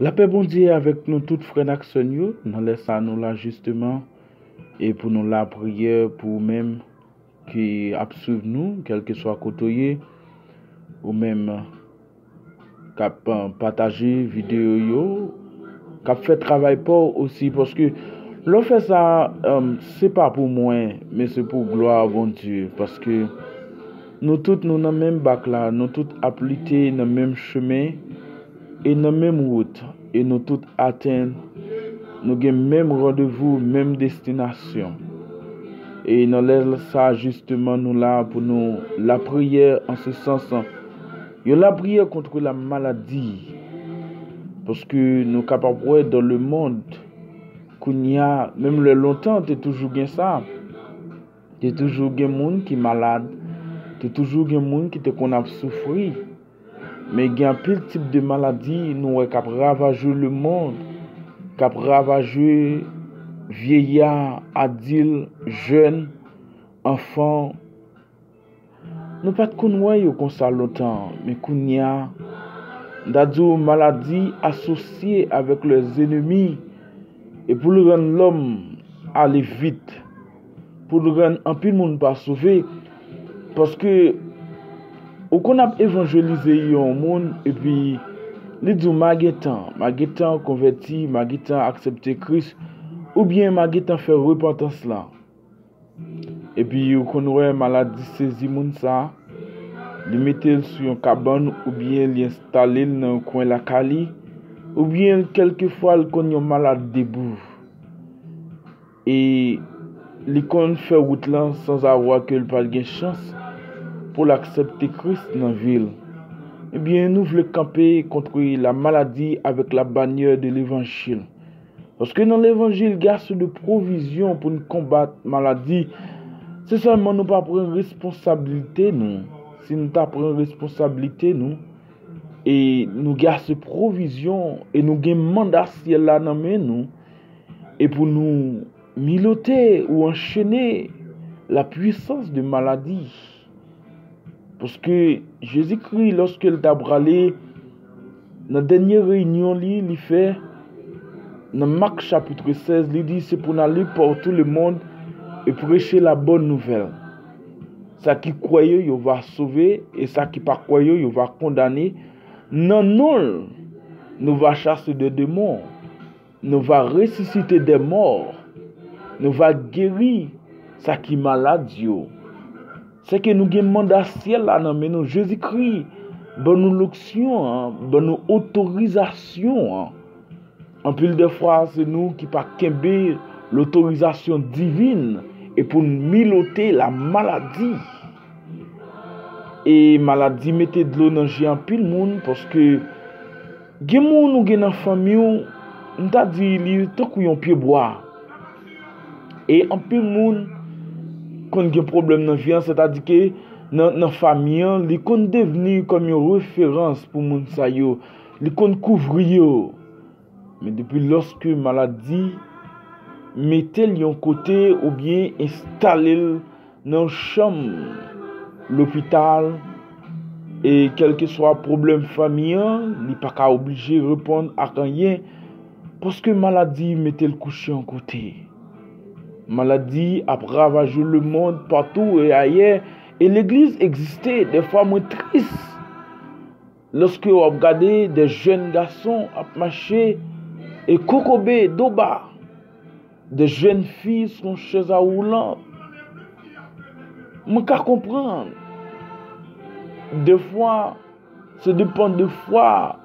La paix bon Dieu avec nous toutes frères d'action, nous laissons nous là justement et pour nous la prière pour même qui absuivent nous, quel que soit côté ou même cap partager vidéo yo, cap fait travail pour aussi parce que l'on fait ça c'est pas pour moi mais c'est pour gloire bon Dieu parce que nous toutes nous dans même bac là, nous toutes appliqués dans même chemin et dans même route et nous toutes atteindre nous avons même rendez-vous, même destination. Et nous laissons ça justement nous là pour nous la prière en ce sens. Il y a la prière contre la maladie. Parce que nous sommes capables dans le monde qu'il y a, même le longtemps, tu toujours bien ça. Tu toujours des gens qui sont malades. Tu toujours des gens qui te connaissent souffrir. Mais il y a un pile type de maladie nous sommes capables de ravager le monde. Cap ravager vieillard, adultes, jeunes, enfants. Nous pas de connaître comme ça longtemps, mais qu'on y a des maladies associées avec leurs ennemis et pour le rendre l'homme aller vite, pour le rendre un peu de monde pas sauvé, parce que au qu'on a évangélisé un monde et puis les dit maguetan converti, maguetan accepté Christ, ou bien maguetan fait repentance là. Et puis vous connaissez maladie saisi moun ça, li mettre sur un cabane ou bien l'installer dans un coin la cali, ou bien quelquefois il connaît un malade debout. Et li kon fait route là sans avoir que pas de chance pour l'accepter Christ dans la ville. Eh bien, nous voulons camper contre la maladie avec la bannière de l'évangile. Parce que dans l'évangile, il y a de provision pour nous combattre la maladie. C'est seulement nous pas prendre responsabilité, nous. Si nous prenons responsabilité, nous, et nous avons cette provision, et nous avons un mandat ciel là dans nous, et pour nous miloter ou enchaîner la puissance de maladie. Parce que Jésus-Christ, lorsqu'il a bralé, dans la dernière réunion, il fait, dans Marc chapitre 16, il dit, c'est pour aller par tout le monde et prêcher la bonne nouvelle. Ça qui croyait, il va sauver, et ça qui pas croyait, il va condamner. Non, non, nous va chasser des démons, nous va ressusciter des morts, nous va guérir ça qui est malade. C'est que nous avons un mandat ciel là, mais nous, Jésus-Christ, bonne nous l'option, bonne nous autorisation. En plus de fois, c'est nous qui pas qu'aimer l'autorisation divine et pour nous miloter la maladie. Et maladie mettez de l'eau dans le pile monde parce que gen moun nou gen dans famille, on t'a dit li tant qu'on pied bois. Et en pile monde quand gen problème dans vie, c'est-à-dire que dans famille, li kon devenir comme une référence pour moun sa yo, li kon couvrir yo. Mais depuis lorsque maladie mettez yon côté ou bien installer dans chambre l'hôpital et quel que soit problème familial, il pas qu'à obligé répondre à rien parce que maladie mettez le coucher en côté. Maladie a ravagé le monde partout et ailleurs et l'église existait des fois moins triste. Lorsque vous regardez des jeunes garçons à marcher et kokobé doba, des jeunes filles sont chaises à roulant. Je peux comprendre. Des fois, ça dépend de foi.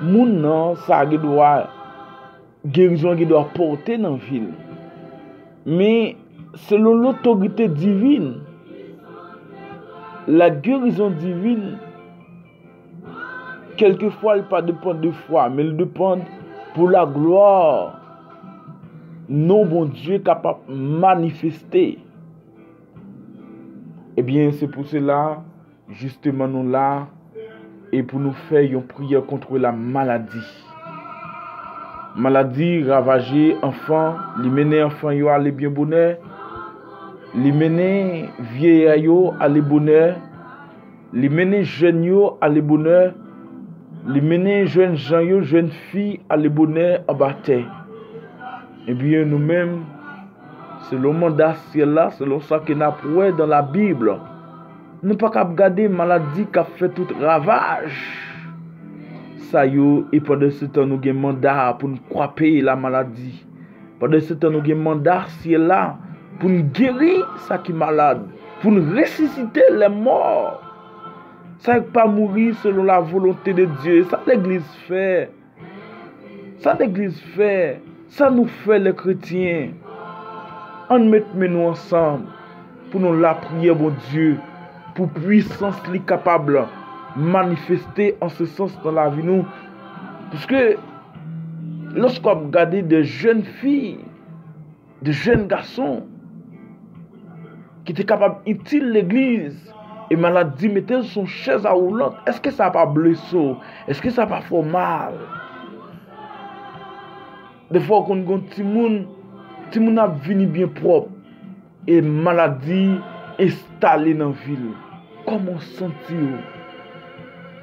Moun nan, ça doit guérison qui doit porter dans la ville. Mais selon l'autorité divine, la guérison divine, quelquefois, elle ne dépend pas de foi, mais elle dépend pour la gloire. Non, bon Dieu capable de manifester. Eh bien, c'est pour cela, justement, nous là, et pour nous faire une prière contre la maladie. Maladie ravagée, enfant, li mener enfant yo aller bien bonheur, li mener vieillard yo aller bonheur, li mener jeune yo aller bonheur, les mener jeunes gens, jeunes filles à le bonheur en bataille. Et bien nous-mêmes, selon le mandat ciel-là, selon ça que nous avons dans la Bible, nous ne pouvons pas regarder maladie qui a fait tout ravage. Ça et pendant ce temps, nous avons un mandat pour nous croiser la maladie. Pendant ce temps, nous avons un mandat ciel-là pour nous guérir ça qui est malade, pour nous ressusciter les morts. Ça ne pas mourir selon la volonté de Dieu. Ça l'Église fait. Ça l'Église fait. Ça nous fait les chrétiens. On met nous ensemble pour nous la prier, bon Dieu, pour puissance li capable manifester en ce sens dans la vie nous. Parce que lorsqu'on regarde des jeunes filles, des jeunes garçons qui étaient capables d'utiliser l'église et maladie mettait son chaise à roulante, est-ce que ça n'a pas blessé? Est-ce que ça n'a pas fait mal? Des fois qu'on a un petit monde a venu bien propre et maladie installée dans la ville. Comment sentir?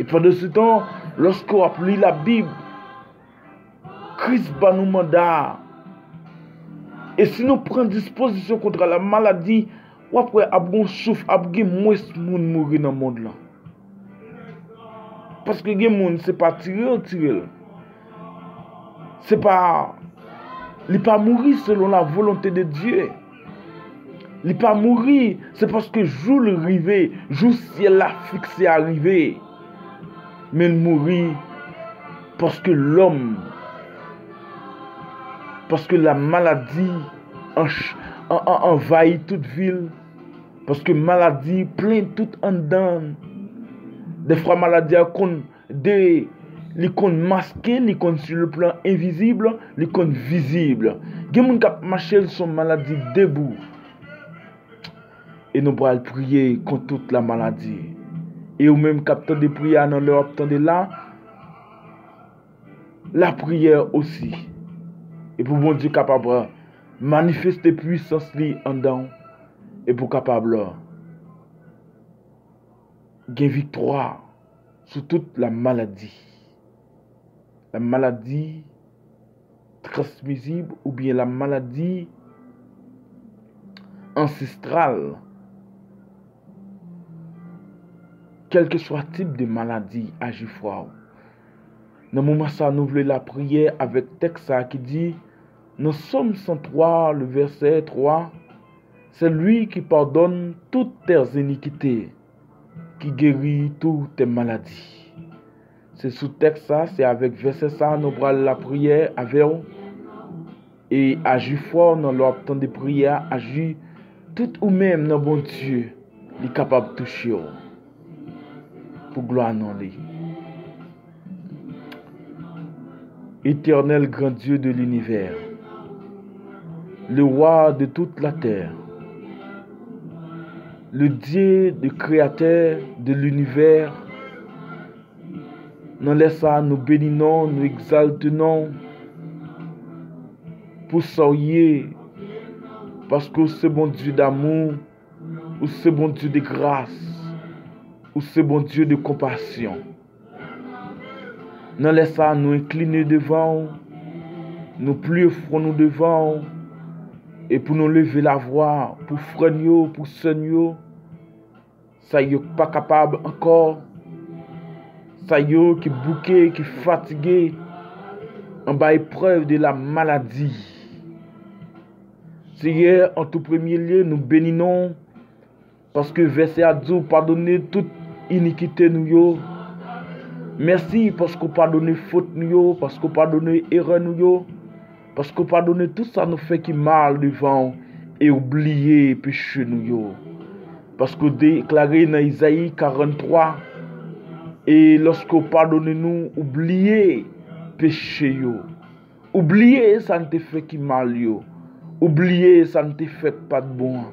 Et pendant ce temps, lorsqu'on a lu la Bible, Christ va nous mandat. Et si nous prenons disposition contre la maladie, ou après, on souffre, après, moins de monde mourir dans le monde là. Parce que les gens, ce n'est pas tirer. C'est pas. Il n'est pas mourir selon la volonté de Dieu. Il n'est pas mourir, c'est parce que jour le rivé, jour ciel l'a fixé arrivé. Mais il mourir parce que l'homme, parce que la maladie envahit toute ville, parce que maladie plein tout en dedans. Des fois maladie l'icône masquée, l'icône sur le plan invisible, l'icône visible. Il y a des gens qui marchent sur maladie debout. Et nous allons prier contre toute la maladie. Et ou même capteur de prière dans leur temps de là, la prière aussi. Et pour bon Dieu capable de manifester puissance li en dedans. Et pour capable de victoire sur toute la maladie. La maladie transmissible ou bien la maladie ancestrale. Quel que soit le type de maladie, agit fort. Dans le moment ça, nous voulons la prière avec texte qui dit, nous sommes 103, le verset 3, c'est lui qui pardonne toutes tes iniquités, qui guérit toutes tes maladies. C'est sous texte ça, c'est avec verset ça, nous voulons la prière avec et agir fort dans leur temps de prière, agir tout ou même dans bon Dieu, il est capable de toucher. Pour gloire non lui. Éternel grand Dieu de l'univers, le roi de toute la terre, le Dieu de créateur de l'univers, nous laissons, nous bénissons, nous exaltons pour soyez, parce que c'est bon Dieu d'amour, ou c'est bon Dieu de grâce, ou c'est bon Dieu de compassion. Nous laissons nous incliner devant, nous plier front devant, et pour nous lever la voix, pour frère, pour seigneur, ça y est pas capable encore, ça y est qui bouqué, qui fatigué, en bas épreuve de la maladie. Seigneur, en tout premier lieu, nous bénissons, parce que verset à Dieu, pardonnez toute iniquité nous yo. Merci parce qu'on pardonne faute nous yo, parce qu'on pardonne erreur nous yo, parce qu'on pardonne tout ça nous fait qui mal devant et oublier péché nous yo. Parce qu'on déclaré dans Isaïe 43 et lorsqu'on pardonne nous oublier péché yo. Oublier ça ne te fait qui mal yo. Oublier ça ne te fait pas de bon.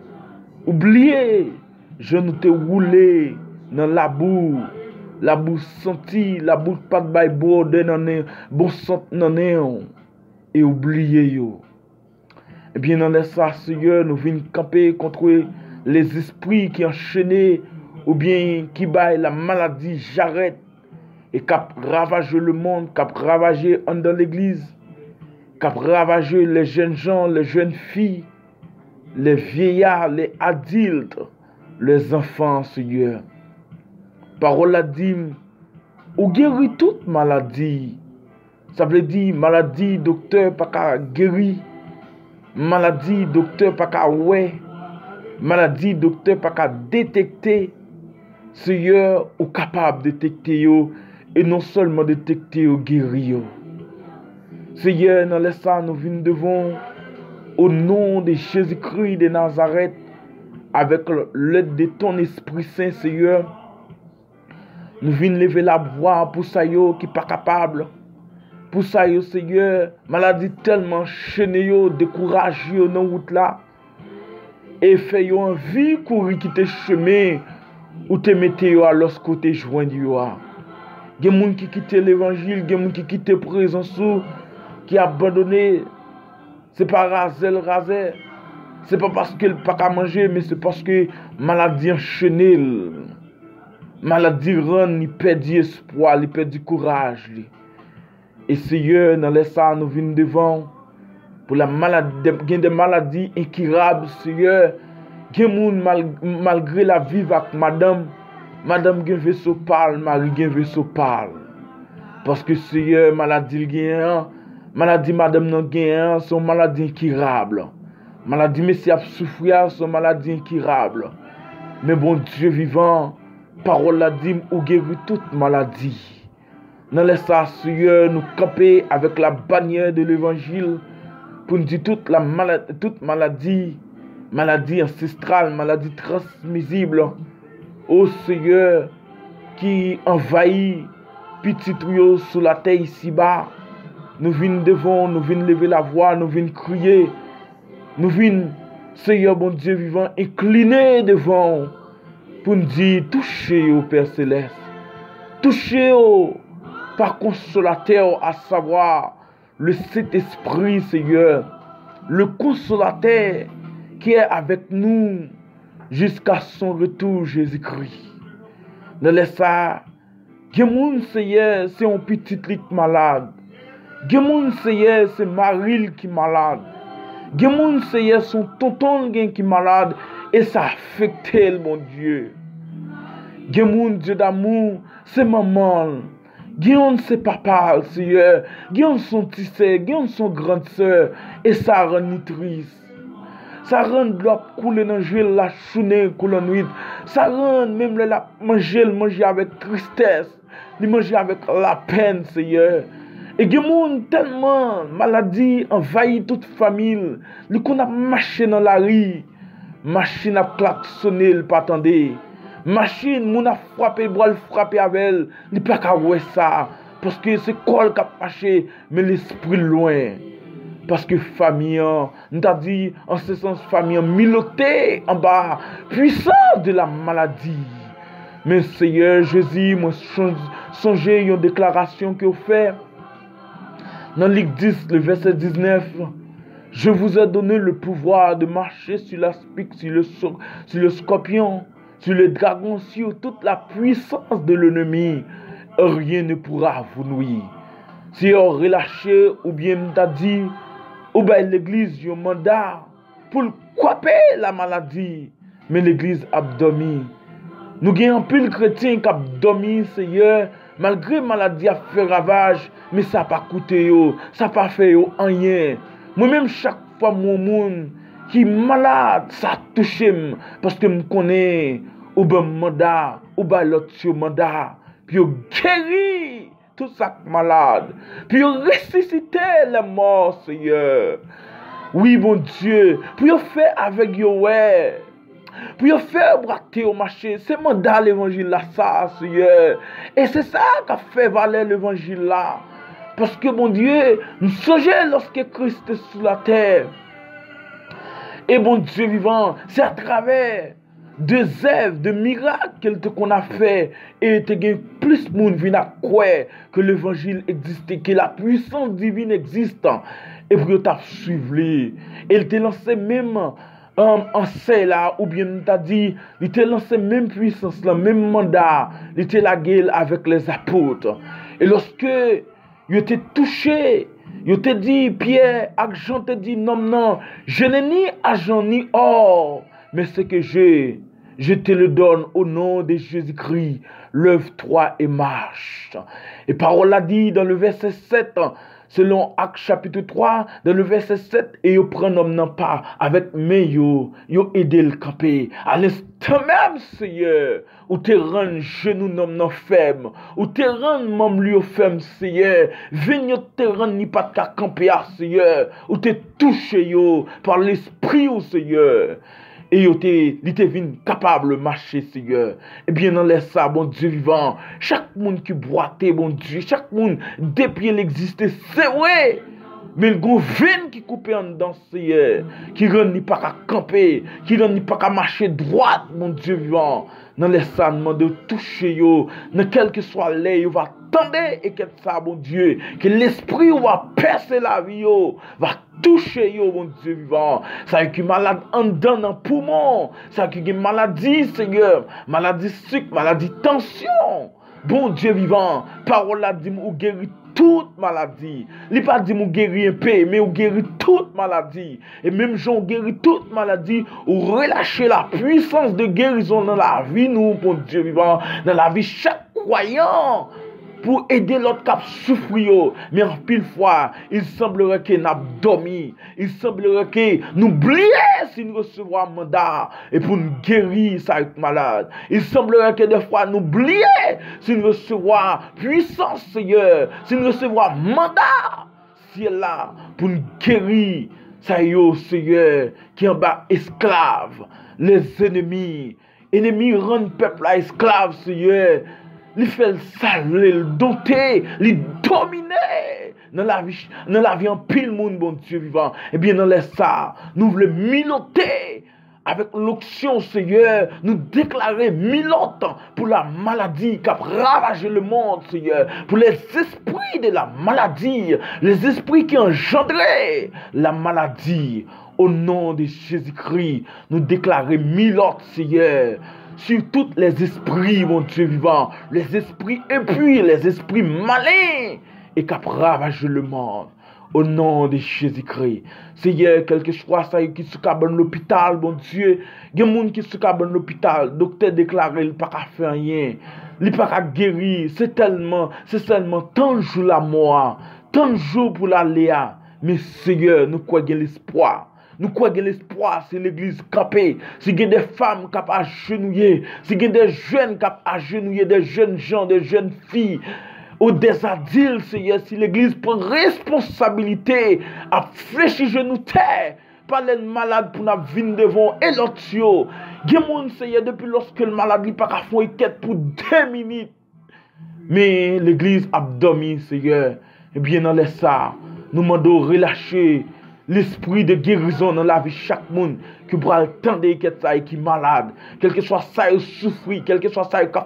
Oublier je ne te roulé dans la boue senti, la boue pas de bail bon sent nan et oublier yo. Et bien dans ça Seigneur, nous venons camper contre les esprits qui enchaînent ou bien qui baillent la maladie j'arrête et qui a ravagé le monde, qui a ravagé dans l'église, qui a ravagé les jeunes gens, les jeunes filles, les vieillards, les adultes, les enfants, Seigneur. Parole a dit, ou guérit toute maladie. Ça veut dire maladie, docteur, pas qu'à guérir. Maladie, docteur, pas qu'à ouais. Maladie, docteur, pas qu'à détecter. Seigneur, ou capable de détecter yo, et non seulement détecter ou guérir yo. Seigneur, nous laissons nous venir devant au nom de Jésus-Christ de Nazareth, avec l'aide de ton Esprit Saint, Seigneur. Nous venons lever la voix pour ça yo qui pas capable. Pour ça yo, Seigneur, maladie tellement chaînée yo, découragé yo dans route là. Et fait yo envie courir quitter chemin ou te mette yo à l'autre côté joindre yo. Gen moun qui quitte l'évangile, gen moun qui quitte présence ou qui abandonné. C'est pas raser. C'est pas parce qu'il pas qu'à manger, mais c'est parce que maladie enchaînée. Maladie rend, il perd espoir, il perd courage. Et Seigneur, dans les ça, nous venons devant pour la maladie, des maladies incurables, Seigneur. Gen moun malgré la vie avec madame gen vaisseau parle, Marie gen vaisseau parle. Parce que Seigneur, maladie gen, maladie madame non gen, son maladie incurable. Maladie monsieur a souffrir, son maladie incurable. Mais bon Dieu vivant, parole la dit ou guérit toute maladie. Dans les ça, Seigneur, nous camper avec la bannière de l'évangile pour nous dire toute maladie, maladie ancestrale, maladie transmissible, ô Seigneur, qui envahit petit tuyau sous la terre ici-bas. Nous venons devant, nous venons lever la voix, nous venons crier, nous venons, Seigneur, bon Dieu vivant, incliner devant pour nous dire, touchez au Père Céleste, touchez au par consolateur, à savoir le Saint-Esprit, Seigneur, le consolateur qui est avec nous jusqu'à son retour, Jésus-Christ. Ne laisse ça. Gemoun, Seigneur, c'est un petit lit malade. Gemoun, Seigneur, c'est Maril qui est malade. Gemoun, Seigneur, son tonton qui est malade. Et ça affecte, mon Dieu. Gemoun, Dieu d'amour, c'est maman. Guillaume c'est papa, Seigneur. Guillaume son petit sœur, Guillaume son grande sœur. Et ça rend ni triste. Ça rend l'eau couler dans le la choune couler nuit. Ça rend même la manger avec tristesse. Il manger avec la peine, Seigneur. Et Guillaume tellement maladie envahit toute famille. Il qu'on a marché dans la rue. Machine a klaxonné, il pas attendé. Machine, mon a frappé, bois le frappé avec elle. Il pas qu'à voir ça. Parce que c'est col qui a marché, mais l'esprit loin. Parce que famille, nous t'a dit, en ce sens, famille, miloté en bas, puissance de la maladie. Mais Seigneur Jésus, moi, songez une déclaration que vous faites. Dans Luc 10, le verset 19. Je vous ai donné le pouvoir de marcher sur la spique, sur le scorpion, sur le dragon, sur toute la puissance de l'ennemi. Rien ne pourra vous nuire. Si on relâché ou bien t'a dit, ou bien l'église a un mandat pour couper la maladie. Mais l'église a dormi. Nous avons un peu de chrétiens qui ont dormi, Seigneur, malgré la maladie a fait ravage, mais ça n'a pas coûté, ça n'a pas fait rien. Moi-même, chaque fois, mon monde qui est malade, ça touche. Parce que je connais, ou bien mandat, ou bien l'autre mandat. Puis je guéris tout ça malade. Puis je ressuscite les morts, Seigneur. Oui, mon Dieu. Puis je fais avec yo, ouais. Puis je fais braquer au marché. C'est mandat l'évangile là, ça, Seigneur. Et c'est ça qui a fait valer l'évangile là. Parce que, mon Dieu, nous songeons lorsque Christ est sur la terre. Et mon Dieu vivant, c'est à travers des œuvres, de miracles qu'on a fait. Et il y a plus de monde qui a croire que l'évangile existe, que la puissance divine existe. Et pour que tu suivi. Et il t'a lancé même en c'est là, ou bien nous t'a dit, il était lancé même puissance, le même mandat, il était la guerre avec les apôtres. Et lorsque il était touché, il te dit, Pierre, Jean te dit, non, non, je n'ai ni argent ni or, mais ce que j'ai, je te le donne au nom de Jésus-Christ. Lève-toi et marche. Et parole a dit dans le verset 7, selon Actes chapitre 3, dans le verset 7, et yo prend homme non pas avec main yo aidé le camper. À l'instant même, Seigneur, ou te rend genou non faible, ou te rend membre lui faible, Seigneur, viens te rend ni pas ta camper, Seigneur, ou te touché yo par l'esprit, Seigneur. Et il était capable de marcher, Seigneur. Et bien, dans les ça, bon Dieu vivant, chaque monde qui boite, bon Dieu, chaque monde, depuis l'existence, c'est vrai. Mais le gros veine qui coupe en dedans, Seigneur, qui rend ni pas qu'à camper, qui rend ni pas qu'à marcher droite, mon Dieu vivant. Dans les ça, de toucher yo, dans quel que soit l'air, va tendre et que ça, mon Dieu, que l'esprit va percer la vie, yo, va toucher yo, mon Dieu vivant. Ça qui est malade en dedans, dans le poumon, ça qui est maladie, Seigneur, maladie sucre, maladie tension. Bon Dieu vivant, parole a dit ou guérit toute maladie. Il pas dit ou guérit un peu, mais ou guérit toute maladie. Et même Jean guérit toute maladie, ou relâcher la puissance de guérison dans la vie, nous, bon Dieu vivant, dans la vie chaque croyant. Pour aider l'autre qui a souffert. Mais en pile fois, il semblerait que nous avons dormi. Il semblerait que nous oublions si nous recevons un mandat et pour nous guérir ça être malade. Il semblerait que des fois nous oublions si nous recevons puissance, Seigneur. Si nous recevons un mandat, si est là pour nous guérir. Ça y est, Seigneur, qui est en bas esclave. Les ennemis. Ennemis rendent peuple à esclave, Seigneur. Il fait le saler, le dompter, le dominer. Dans la vie en pile monde, bon Dieu vivant. Et bien dans les ça, nous voulons miloter avec l'onction, Seigneur. Nous déclarer milote pour la maladie qui a ravagé le monde, Seigneur. Pour les esprits de la maladie, les esprits qui engendraient la maladie. Au nom de Jésus-Christ, nous déclarer milote, Seigneur. Sur tous les esprits, mon Dieu vivant, les esprits impurs, les esprits malins, et qui ravagent le monde. Au nom de Jésus-Christ. Seigneur, quel que soit ça qui se cabe dans l'hôpital, mon Dieu, il y a des gens qui se cabe dans l'hôpital, docteur déclare, il n'y a pas qu'à faire rien, il n'y a pas qu'à guérir, c'est seulement tant de jours la mort, tant de jours pour la Léa. Mais Seigneur, nous croyons l'espoir. Nous croyons l'espoir, c'est l'église campée. Si il y a des femmes qui sont agenouillées, si il y a des jeunes qui sont agenouillés, des jeunes gens, des jeunes filles, ou des adultes, Seigneur, si l'église prend responsabilité à fléchir genoux terre, pas les malades pour nous venir devant et l'autre. Il y a des gens, Seigneur, depuis lorsque le malade n'a pas fait une quête pour 2 minutes. Mais l'église a dormi, Seigneur. Et bien dans les ça, nous demandons relâcher l'esprit de guérison dans la vie de chaque monde qui pourra attendre et qui est malade, quel que soit ça qui souffre, quel que soit ça qui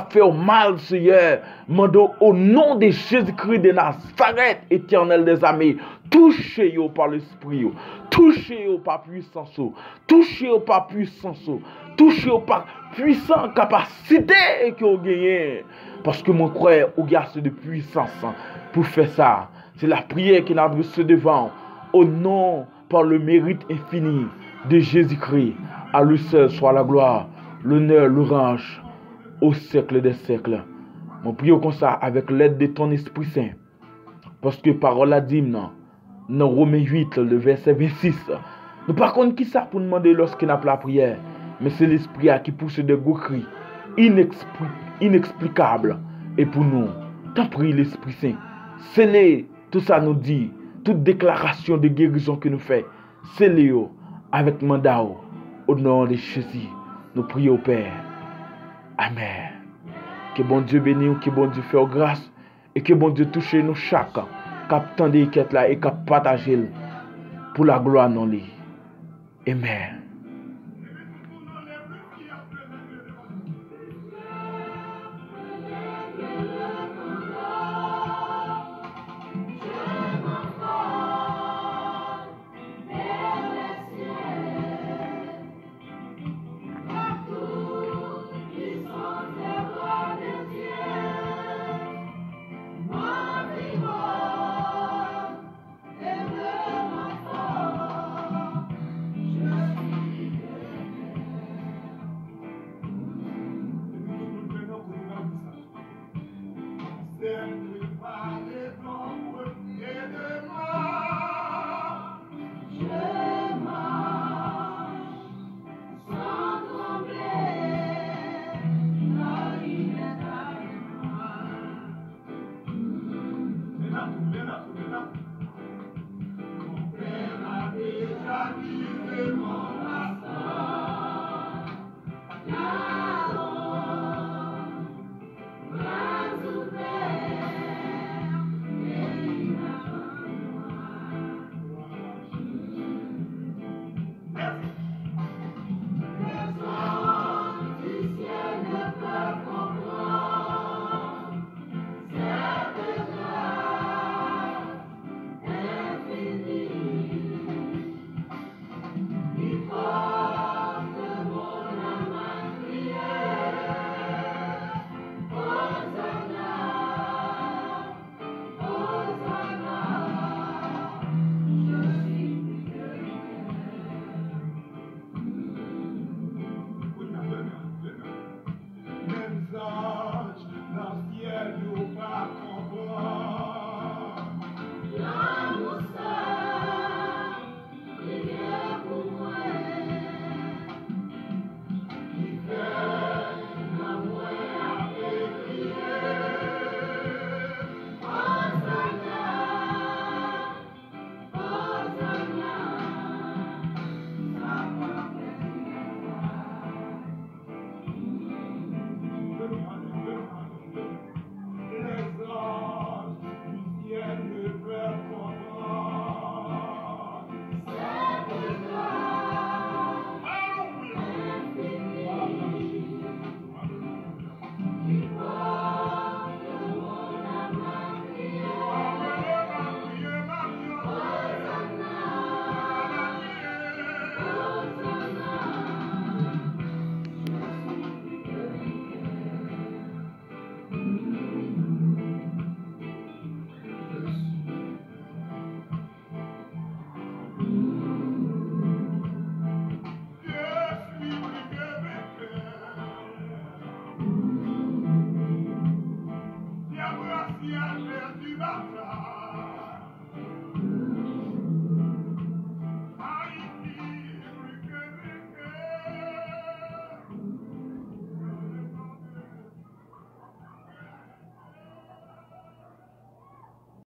fait mal, Seigneur. Mando au nom de Jésus-Christ de Nazareth, éternel des armées, touchez-vous par l'esprit, touchez-vous par puissance, touchez-vous par puissance, touchez-vous par puissante capacité que vous gagnez. Parce que mon frère, vous avez assez de puissance pour faire ça. C'est la prière qui nous adresse devant. Au nom, par le mérite infini de Jésus-Christ, à lui seul soit la gloire, l'honneur, l'orange, au siècle des siècles. Mon prions comme ça avec l'aide de ton Esprit Saint. Parce que parole a dit dans Romains 8, le verset 26. Nous par contre qui ça pour demander lorsqu'il n'a pas la prière, mais c'est l'Esprit qui pousse des gros cris inexplicables. Et pour nous, t'en prie l'Esprit Saint. C'est tout ça nous dit. Toute déclaration de guérison que nous faisons, c'est Léo avec mandat au nom de Jésus. Nous prions au Père. Amen. Que bon Dieu bénisse, que bon Dieu fasse grâce et que bon Dieu touche nous chaque cap tendez quête là et cap partager pour la gloire non lui. Amen. Gracias,